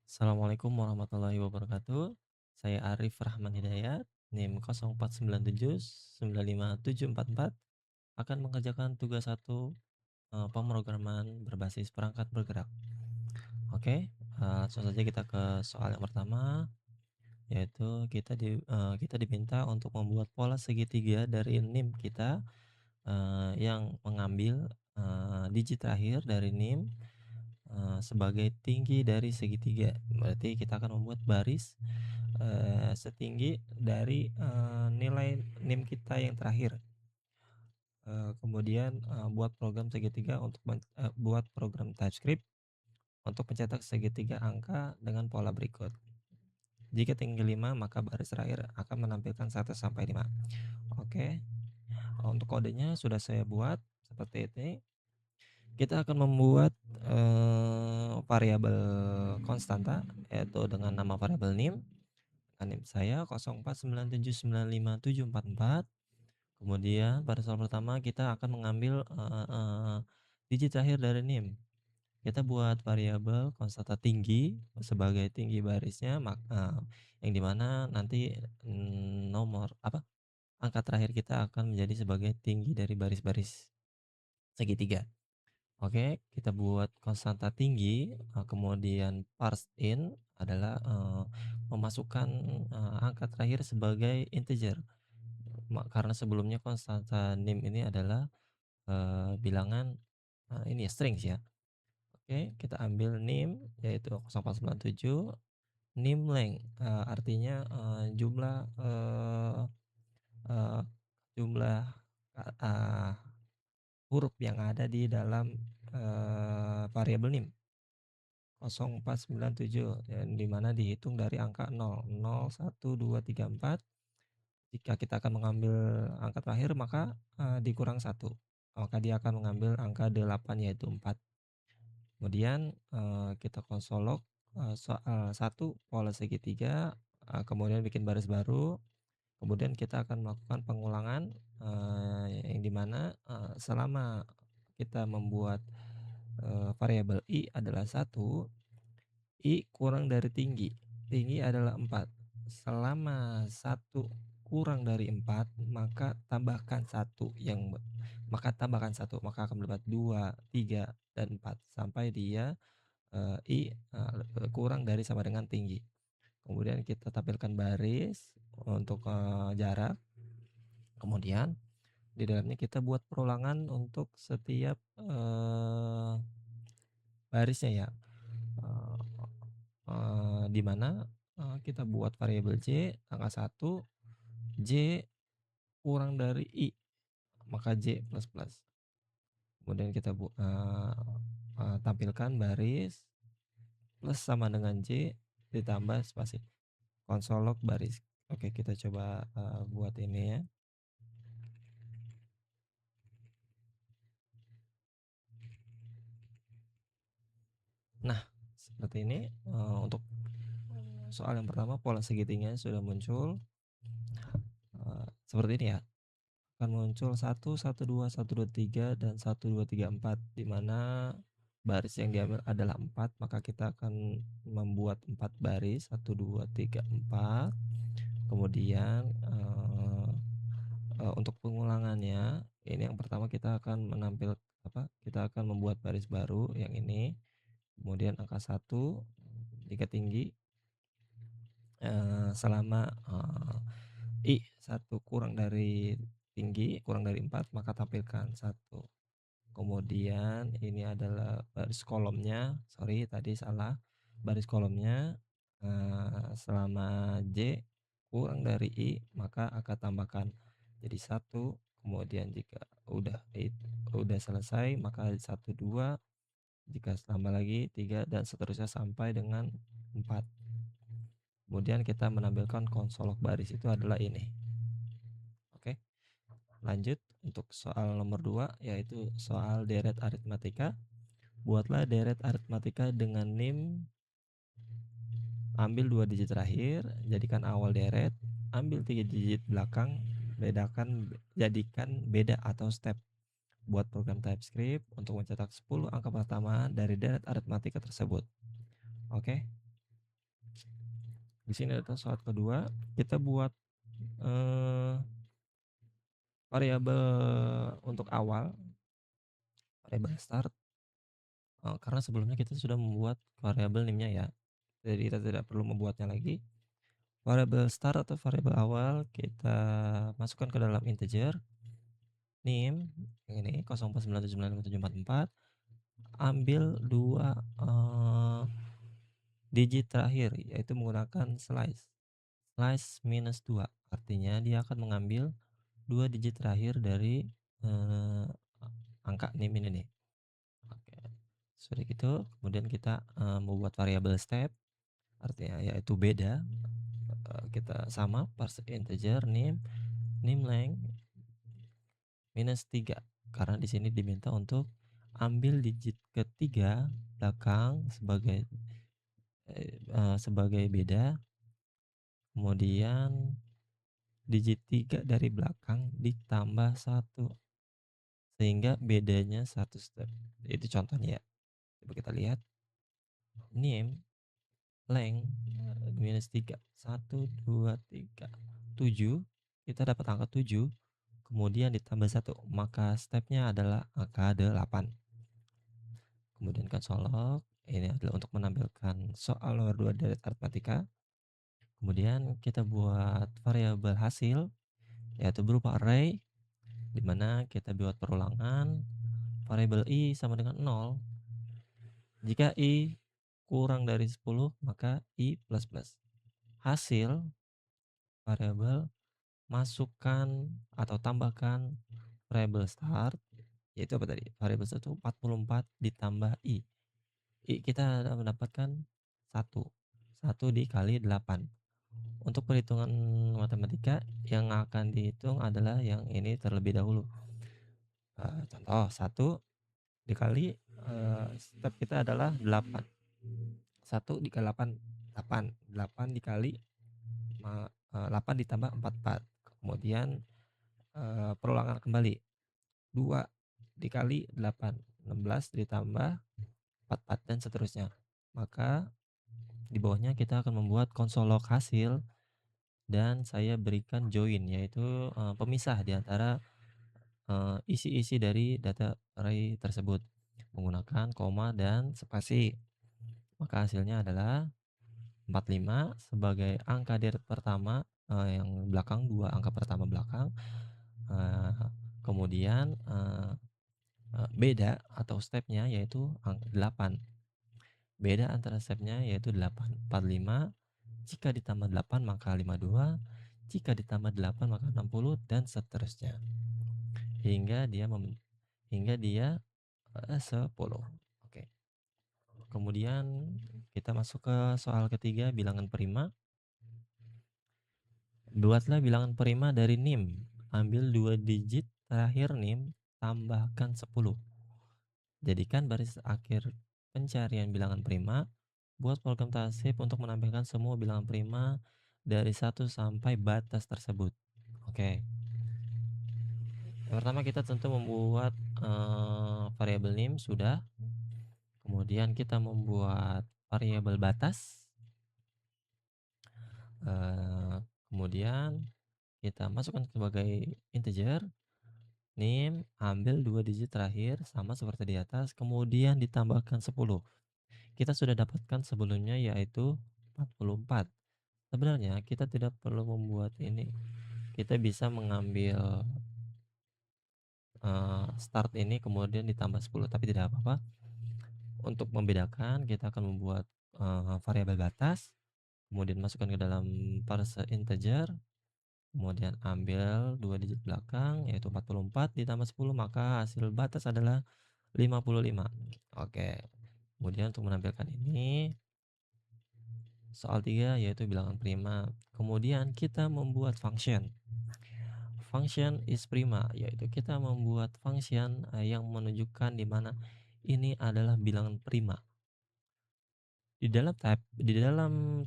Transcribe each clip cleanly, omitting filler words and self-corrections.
Assalamualaikum warahmatullahi wabarakatuh. Saya Arif Rahman Hidayat, NIM 0497957744 akan mengerjakan tugas satu pemrograman berbasis perangkat bergerak. Oke, langsung saja kita ke soal yang pertama, yaitu kita diminta untuk membuat pola segitiga dari NIM kita yang mengambil digit terakhir dari NIM sebagai tinggi dari segitiga. Berarti kita akan membuat baris setinggi dari nilai NIM kita yang terakhir. Kemudian buat program segitiga buat program TypeScript untuk mencetak segitiga angka dengan pola berikut. Jika tinggi 5, maka baris terakhir akan menampilkan 1 sampai 5. Oke. Untuk kodenya sudah saya buat seperti ini. Kita akan membuat variabel konstanta yaitu dengan nama variabel NIM. NIM saya 0497957744. Kemudian pada soal pertama kita akan mengambil digit terakhir dari NIM. Kita buat variabel konstanta tinggi sebagai tinggi barisnya, yang dimana nanti angka terakhir kita akan menjadi sebagai tinggi dari baris-baris segitiga. Oke, kita buat konstanta tinggi, kemudian parse in adalah memasukkan angka terakhir sebagai integer. Karena sebelumnya konstanta NIM ini adalah bilangan ini ya, strings ya. Oke, kita ambil NIM yaitu 0497, NIM length artinya jumlah eee, jumlah huruf yang ada di dalam variabel NIM 0497 yang dimana dihitung dari angka 0, 0, 1, 2, 3, 4. Jika kita akan mengambil angka terakhir maka dikurang 1, maka dia akan mengambil angka 8 yaitu 4. Kemudian kita konsol log soal 1 pola segitiga, kemudian bikin baris baru, kemudian kita akan melakukan pengulangan yang dimana selama kita membuat variabel i adalah 1, i kurang dari tinggi, tinggi adalah 4. Selama 1 kurang dari 4, maka tambahkan 1 maka akan berdapat 2, 3, dan 4 sampai dia i kurang dari sama dengan tinggi. Kemudian kita tampilkan baris untuk jarak. Kemudian di dalamnya kita buat perulangan untuk setiap barisnya ya. Di mana kita buat variabel j angka 1, j kurang dari i, maka j plus plus. Kemudian kita tampilkan baris plus sama dengan j ditambah spasi. Konsol log baris. Oke, kita coba buat ini ya. Nah, seperti ini untuk soal yang pertama pola segitiganya sudah muncul seperti ini ya. Akan muncul 1, 1, 2, 1, 2, 3, dan 1, 2, 3, 4, di mana baris yang diambil adalah 4, maka kita akan membuat 4 baris, 1, 2, 3, 4. Kemudian untuk pengulangannya, ini yang pertama kita akan kita akan membuat baris baru yang ini, kemudian angka 1 jika tinggi, selama i 1 kurang dari tinggi, kurang dari 4, maka tampilkan 1. Kemudian ini adalah baris kolomnya, sorry tadi salah, baris kolomnya selama j kurang dari i, maka akan tambahkan jadi 1. Kemudian jika udah selesai maka 1, 2, jika tambah lagi 3, dan seterusnya sampai dengan 4. Kemudian kita menampilkan konsol log baris itu adalah ini. Oke, lanjut untuk soal nomor 2, yaitu soal deret aritmatika. Buatlah deret aritmatika dengan NIM, ambil 2 digit terakhir, jadikan awal deret, ambil 3 digit belakang, jadikan beda atau step. Buat program TypeScript untuk mencetak 10 angka pertama dari deret aritmatika tersebut. Oke. Di sini ada soal kedua, kita buat, eee, variabel untuk awal, variabel start, karena sebelumnya kita sudah membuat variabel NIM-nya ya, jadi kita tidak perlu membuatnya lagi. Variabel start atau variabel awal kita masukkan ke dalam integer, NIM, yang ini 0497957744, ambil 2 digit terakhir, yaitu menggunakan slice. Slice minus 2, artinya dia akan mengambil 2 digit terakhir dari, eee, angka NIM ini nih. Oke, sudah gitu kemudian kita, membuat variabel step, artinya yaitu beda, kita sama parse integer NIM length minus 3, karena di sini diminta untuk ambil digit ketiga belakang sebagai beda, kemudian digit 3 dari belakang ditambah satu, sehingga bedanya satu step. Itu contohnya ya. Coba kita lihat, NIM length minus 3, 1, 2, 3, 7, kita dapat angka 7, kemudian ditambah satu, maka stepnya adalah angka 8. Kemudian konsol log, ini adalah untuk menampilkan soal nomor 2 dari aritmatika. Kemudian kita buat variabel hasil, yaitu berupa array, di mana kita buat perulangan variabel i sama dengan 0. Jika i kurang dari 10, maka i plus plus. Hasil variabel masukkan atau tambahkan variabel start, yaitu apa tadi? Variabel start itu 44 ditambah i. I kita mendapatkan 1. 1 dikali 8. Untuk perhitungan matematika yang akan dihitung adalah yang ini terlebih dahulu. Contoh 1 dikali, step kita adalah 8. 1 dikali 8, 8. 8 dikali 8 ditambah 44. Kemudian, perulangan kembali. 2 dikali 8, 16 ditambah 44 dan seterusnya. Maka di bawahnya kita akan membuat konsol log hasil dan saya berikan join, yaitu, pemisah di antara, isi-isi dari data array tersebut menggunakan koma dan spasi. Maka hasilnya adalah 45 sebagai angka deret pertama, yang belakang 2 angka pertama belakang, eee, kemudian, beda atau stepnya yaitu 8. Beda antara stepnya yaitu 8. 45, jika ditambah 8 maka 52, jika ditambah 8 maka 60 dan seterusnya. Hingga dia 10. Oke. Kemudian kita masuk ke soal ketiga, bilangan prima. Buatlah bilangan prima dari NIM. Ambil 2 digit terakhir NIM, tambahkan 10. Jadikan baris akhir pencarian bilangan prima. Buat program tasib untuk menampilkan semua bilangan prima dari 1 sampai batas tersebut. Oke. Yang pertama kita tentu membuat, variabel NIM sudah. Kemudian kita membuat variabel batas. Kemudian kita masukkan sebagai integer. NIM ambil 2 digit terakhir sama seperti di atas, kemudian ditambahkan 10. Kita sudah dapatkan sebelumnya yaitu 44. Sebenarnya kita tidak perlu membuat ini. Kita bisa mengambil, start ini kemudian ditambah 10, tapi tidak apa-apa. Untuk membedakan kita akan membuat, variabel batas, kemudian masukkan ke dalam parse integer, kemudian ambil 2 digit belakang yaitu 44 ditambah 10, maka hasil batas adalah 55. Oke. Kemudian untuk menampilkan ini, soal 3 yaitu bilangan prima. Kemudian kita membuat function. Function is prima, yaitu kita membuat function, yang menunjukkan di mana ini adalah bilangan prima. Di dalam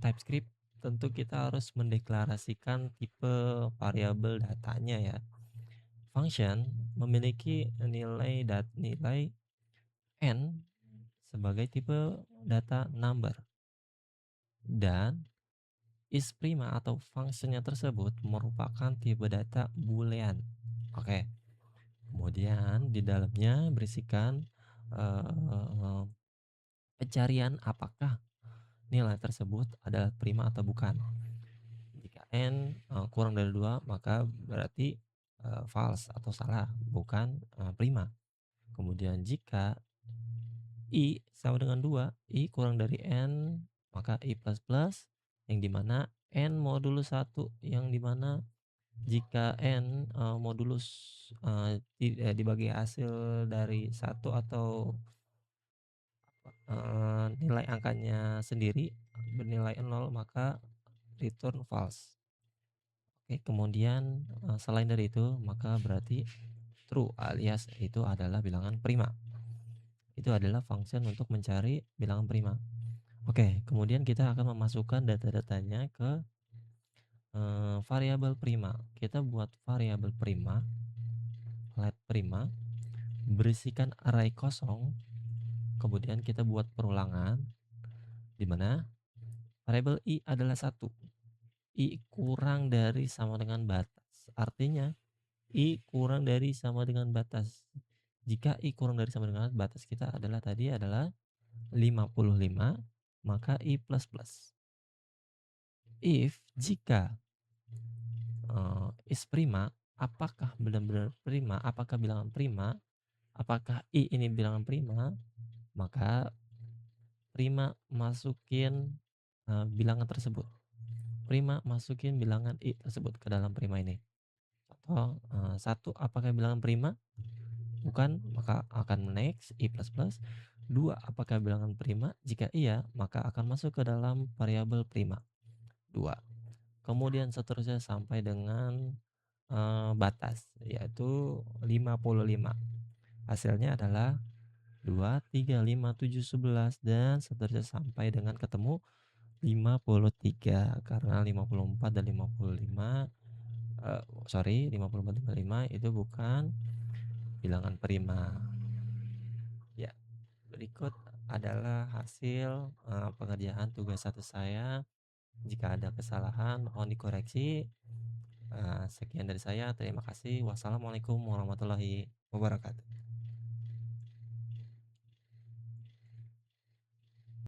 TypeScript tentu kita harus mendeklarasikan tipe variabel datanya ya. Function memiliki nilai n sebagai tipe data number dan is prima atau fungsinya tersebut merupakan tipe data boolean. Oke, kemudian di dalamnya berisikan, eee, pencarian apakah nilai tersebut adalah prima atau bukan. Jika n, kurang dari 2 maka berarti, false atau salah, bukan, prima. Kemudian jika I sama dengan 2 I kurang dari N, maka I plus plus, yang di mana N modulus 1, yang di mana jika N, modulus, dibagi hasil dari satu atau, nilai angkanya sendiri bernilai nol, maka return false. Oke, kemudian, selain dari itu, maka berarti true alias itu adalah bilangan prima. Itu adalah function untuk mencari bilangan prima. Oke, kemudian kita akan memasukkan data-datanya ke, variabel prima. Kita buat variabel prima, let prima, berisikan array kosong, kemudian kita buat perulangan, di mana variabel I adalah 1. I kurang dari sama dengan batas. Artinya, I kurang dari sama dengan batas. Jika I kurang dari sama dengan batas kita adalah tadi adalah 55, maka I plus plus. If jika is prima, apakah benar-benar prima, apakah bilangan prima, apakah I ini bilangan prima, maka prima masukin, bilangan tersebut. Prima masukin bilangan I tersebut ke dalam prima ini. Contoh, 1 apakah bilangan prima? Bukan, maka akan next I plus plus. 2 apakah bilangan prima? Jika iya, maka akan masuk ke dalam variabel prima, 2. Kemudian seterusnya sampai dengan, batas, yaitu 55. Hasilnya adalah 2, 3, 5, 7, 11 dan seterusnya sampai dengan ketemu 53. Karena 54 dan 55, sorry, 54, 55 itu bukan bilangan prima. Ya, berikut adalah hasil, pengerjaan tugas 1 saya. Jika ada kesalahan mohon dikoreksi. Sekian dari saya, terima kasih. Wassalamualaikum warahmatullahi wabarakatuh.